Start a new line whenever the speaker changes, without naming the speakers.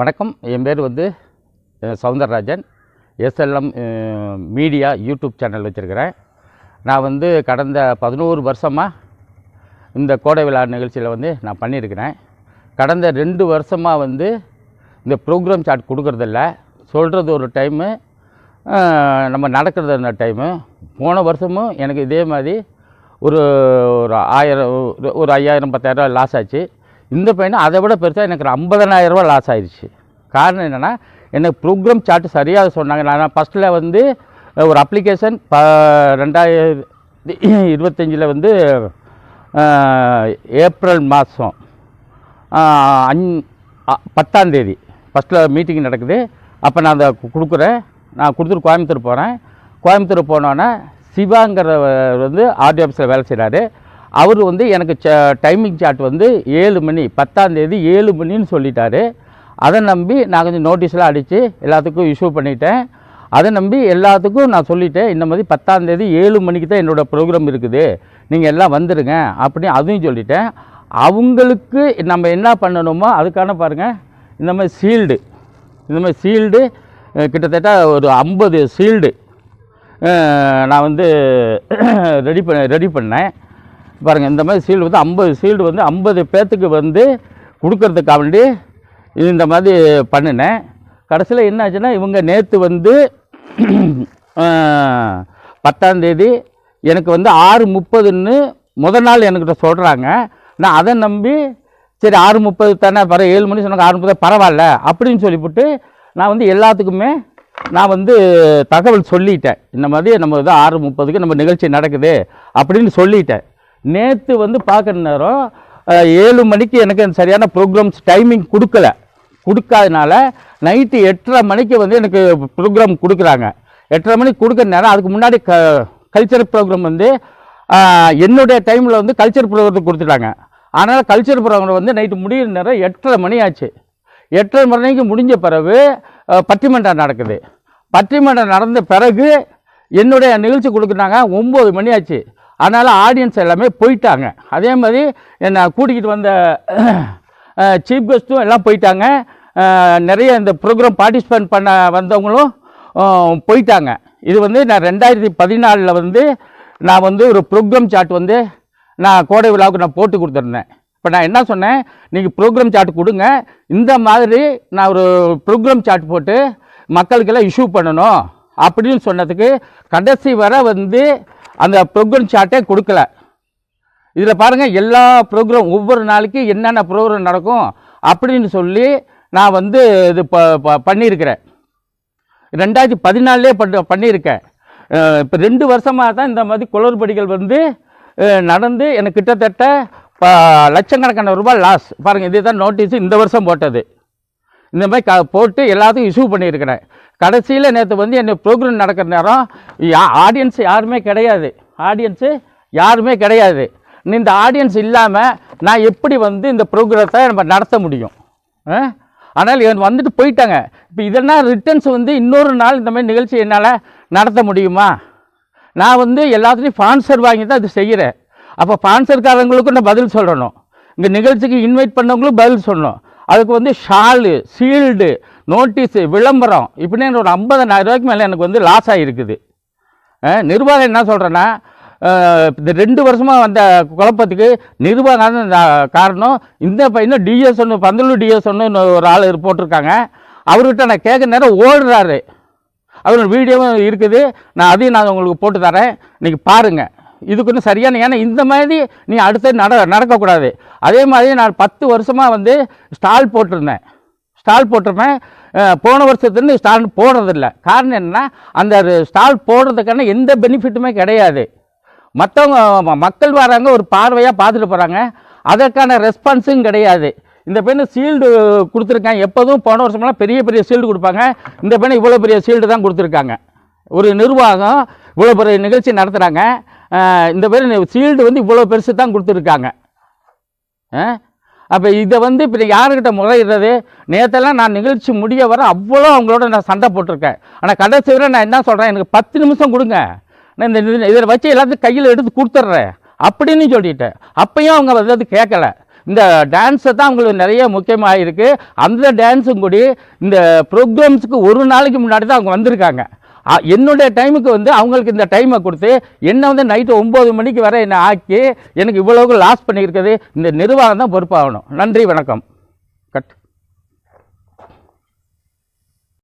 வணக்கம். என் பேர் Soundararajan. SLM media YouTube channel வச்சுருக்கிறேன். நான் கடந்த 11 வருஷமாக இந்த கோடை விழா நிகழ்ச்சியில் நான் பண்ணியிருக்கிறேன். கடந்த 2 வருஷமாக இந்த ப்ரோக்ராம் சார்ட் கொடுக்குறதில்ல. சொல்கிறது ஒரு டைமு, நம்ம நடக்கிறது அந்த டைமு. போன வருஷமும் எனக்கு இதே மாதிரி ஒரு 5000-10,000 லாஸ் ஆச்சு. இந்த பையனை அதை விட பெருசாக எனக்கு 50,000 லாஸ் ஆயிடுச்சு. காரணம் என்னென்னா, எனக்கு ப்ரோக்ராம் சார்ட் சரியாக சொன்னாங்க. நான் ஃபஸ்ட்டில் ஒரு அப்ளிகேஷன் 2025 ஏப்ரல் மாதம் 10ஆம் தேதி ஃபஸ்ட்டில் மீட்டிங் நடக்குது. அப்போ நான் அதை கொடுக்குறேன். நான் கொடுத்துட்டு கோயம்புத்தூர் போகிறேன். கோயம்புத்தூர் போனோன்னே சிவாங்கிறவர் ஆர்டி ஆஃபீஸில் வேலை செய்கிறாரு. அவர் எனக்கு டைமிங் சார்ட் 7 மணி 10ஆம் தேதி 7 மணின்னு சொல்லிட்டாரு. அதை நம்பி நான் கொஞ்சம் நோட்டீஸ்லாம் அடித்து எல்லாத்துக்கும் இஷ்யூ பண்ணிட்டேன். அதை நம்பி எல்லாத்துக்கும் நான் சொல்லிட்டேன், இந்த மாதிரி 10ஆம் தேதி 7 மணிக்கு தான் என்னோடய ப்ரோக்ராம் இருக்குது, நீங்கள் எல்லாம் வந்துடுங்க அப்படின்னு அதையும் சொல்லிட்டேன். அவங்களுக்கு நம்ம என்ன பண்ணணுமோ அதுக்கான பாருங்கள், இந்த மாதிரி சீல்டு கிட்டத்தட்ட ஒரு 50 சீல்டு நான் ரெடி பண்ணேன். பாருங்கள், இந்த மாதிரி சீல்டு 50 சீல்டு 50 பேர்த்துக்கு கொடுக்கறதுக்காக வேண்டி இந்த மாதிரி பண்ணினேன். கடைசியில் என்ன ஆச்சுன்னா, இவங்க நேற்று 10ஆம் தேதி எனக்கு 6:30ன்னு முதல் நாள் என்கிட்ட சொல்கிறாங்க. நான் அதை நம்பி சரி 6:30 தானே, 7 மணி சொன்னாங்க, 6:30 பரவாயில்ல அப்படின்னு சொல்லிவிட்டு நான் எல்லாத்துக்குமே நான் தகவல் சொல்லிட்டேன். இந்த மாதிரி நம்ம 6:30க்கு நம்ம நிகழ்ச்சி நடக்குது அப்படின்னு சொல்லிட்டேன். நேற்று பார்க்குற நேரம் 7 மணிக்கு எனக்கு சரியான ப்ரோக்ராம்ஸ் டைமிங் கொடுக்காதனால நைட்டு 8:30 மணிக்கு எனக்கு ப்ரோக்ராம் கொடுக்குறாங்க. 8:30 மணிக்கு கொடுக்குற நேரம், அதுக்கு முன்னாடி கல்ச்சர் ப்ரோக்ராம் என்னுடைய டைமில் கல்ச்சர் ப்ரோக்ராம் கொடுத்துட்டாங்க. அதனால் கல்ச்சர் ப்ரோக்ராம் நைட்டு முடிகிற நேரம் 8:30 மணி ஆச்சு. 8:30 மணிக்கு முடிஞ்ச பிறகு பட்டிமன்றம் நடக்குது. பட்டிமன்றம் நடந்த பிறகு என்னுடைய நிகழ்ச்சி கொடுக்குறாங்க. 9 மணி ஆச்சு. அதனால் ஆடியன்ஸ் எல்லாமே போயிட்டாங்க. அதே மாதிரி என்னை கூட்டிக்கிட்டு வந்த சீஃப் கெஸ்ட்டும் எல்லாம் போயிட்டாங்க. நிறைய இந்த ப்ரோக்ராம் பார்ட்டிசிபேட் பண்ண வந்தவங்களும் போயிட்டாங்க. இது நான் 2014 நான் ஒரு ப்ரோக்ராம் சார்ட் நான் கோடை விழாவுக்கு நான் போட்டு கொடுத்துருந்தேன். இப்போ நான் என்ன சொன்னேன், நீங்கள் ப்ரோக்ராம் சார்ட் கொடுங்க, இந்த மாதிரி நான் ஒரு ப்ரோக்ராம் சார்ட் போட்டு மக்களுக்கெல்லாம் இஷ்யூ பண்ணணும் அப்படின்னு சொன்னதுக்கு கடைசி வரை அந்த ப்ரோக்ராம் சார்ட்டே கொடுக்கல. இதில் பாருங்கள், எல்லா ப்ரோக்ராம் ஒவ்வொரு நாளைக்கு என்னென்ன ப்ரோக்ராம் நடக்கும் அப்படின்னு சொல்லி நான் இது பண்ணியிருக்கிறேன். 2014 பண்ணியிருக்கேன். இப்போ 2 வருஷமாக தான் இந்த மாதிரி குளறுபடிகள் நடந்து எனக்கு கிட்டத்தட்ட லட்சக்கணக்கான ரூபாய் லாஸ். பாருங்கள், இதே தான் நோட்டீஸு இந்த வருஷம் போட்டது. இந்த மாதிரி போட்டு எல்லாத்துக்கும் இஷ்யூ பண்ணியிருக்கிறேன். கடைசியில் நேற்று என்ன ப்ரோக்ராம் நடக்கிற நேரம் ஆடியன்ஸ் யாருமே கிடையாது. இந்த ஆடியன்ஸ் இல்லாமல் நான் எப்படி இந்த ப்ரோக்ராத்தை நம்ம நடத்த முடியும்? ஆனால் போயிட்டாங்க. இப்போ இதெல்லாம் ரிட்டர்ன்ஸ் இன்னொரு நாள் இந்த மாதிரி நிகழ்ச்சி என்னால் நடத்த முடியுமா? நான் எல்லாத்துலேயும் ஸ்பான்சர் வாங்கி தான் இது செய்கிறேன். அப்போ ஸ்பான்சர்காரங்களுக்கும் நான் பதில் சொல்லணும், இந்த நிகழ்ச்சிக்கு இன்வைட் பண்ணவங்களும் பதில் சொல்லணும். அதுக்கு ஷாலு, சீல்டு, நோட்டீஸு, விளம்பரம் இப்படின்னு ஒரு 50,000 ரூபாய்க்கு மேலே எனக்கு லாஸ் ஆகிருக்குது. நிர்வாகம் என்ன சொல்கிறேன்னா, இந்த 2 வருஷமாக வந்த குழப்பத்துக்கு நிர்வாகம் காரணம். இந்த இன்னும் டிஎஸ் பந்தலூர் டிஎஸ் ஒரு ஆள் போட்டிருக்காங்க. அவர்கிட்ட நான் கேட்குற நேரம் ஓடுறாரு. அவர் வீடியோவும் இருக்குது, அதையும் நான் உங்களுக்கு போட்டு தரேன், நீங்கள் பாருங்கள். இதுக்கு இன்னும் சரியான, ஏன்னா இந்த மாதிரி நீ அடுத்து நடக்கக்கூடாது. அதே மாதிரி நான் 10 வருஷமாக ஸ்டால் போட்டிருப்பேன். போன வருஷத்துலேருந்து ஸ்டால் போடுறதில்ல. காரணம் என்னென்னா, அந்த ஸ்டால் போடுறதுக்கான எந்த பெனிஃபிட்டுமே கிடையாது. மற்றவங்க மக்கள் வராங்க, ஒரு பார்வையாக பார்த்துட்டு போகிறாங்க, அதற்கான ரெஸ்பான்ஸும் கிடையாது. இந்த பெண்ணு சீல்டு கொடுத்துருக்காங்க. எப்போதும் போன வருஷமெல்லாம் பெரிய பெரிய சீல்டு கொடுப்பாங்க. இந்த பெண்ணு இவ்வளோ பெரிய சீல்டு தான் கொடுத்துருக்காங்க. ஒரு நிர்வாகம் இவ்வளோ பெரிய நிகழ்ச்சி நடத்துகிறாங்க, இந்த பேர் சீல்டு இவ்வளோ பெருசு தான் கொடுத்துருக்காங்க. அப்போ இதை இப்போ யாருக்கிட்ட முறையிடுறது? நேற்றெல்லாம் நான் நிகழ்ச்சி முடிய வர அவ்வளோ அவங்களோட நான் சண்டை போட்டிருக்கேன். ஆனால் கடைசி வரை நான் என்ன சொல்கிறேன், எனக்கு 10 நிமிஷம் கொடுங்க, நான் இந்த இதில் வச்சு எல்லாத்தையும் கையில் எடுத்து கொடுத்துட்றேன் அப்படின்னு சொல்லிட்டேன். அப்பையும் அவங்க கேட்கல. இந்த டான்ஸை தான் அவங்களுக்கு நிறைய முக்கியமாக இருக்குது. அந்த டான்ஸும் கூடி இந்த ப்ரோக்ராம்ஸுக்கு ஒரு நாளைக்கு முன்னாடி தான் அவங்க வந்திருக்காங்க. என்னுடைய டைமுக்கு வந்து அவங்களுக்கு இந்த டைமை கொடுத்து என்னை வந்து நைட்டு 9 மணிக்கு வர என்னை ஆக்கி எனக்கு இவ்வளவு லாஸ் பண்ணியிருக்கிறது இந்த நிர்வாகம் தான் பொறுப்பாகணும். நன்றி, வணக்கம். கட்.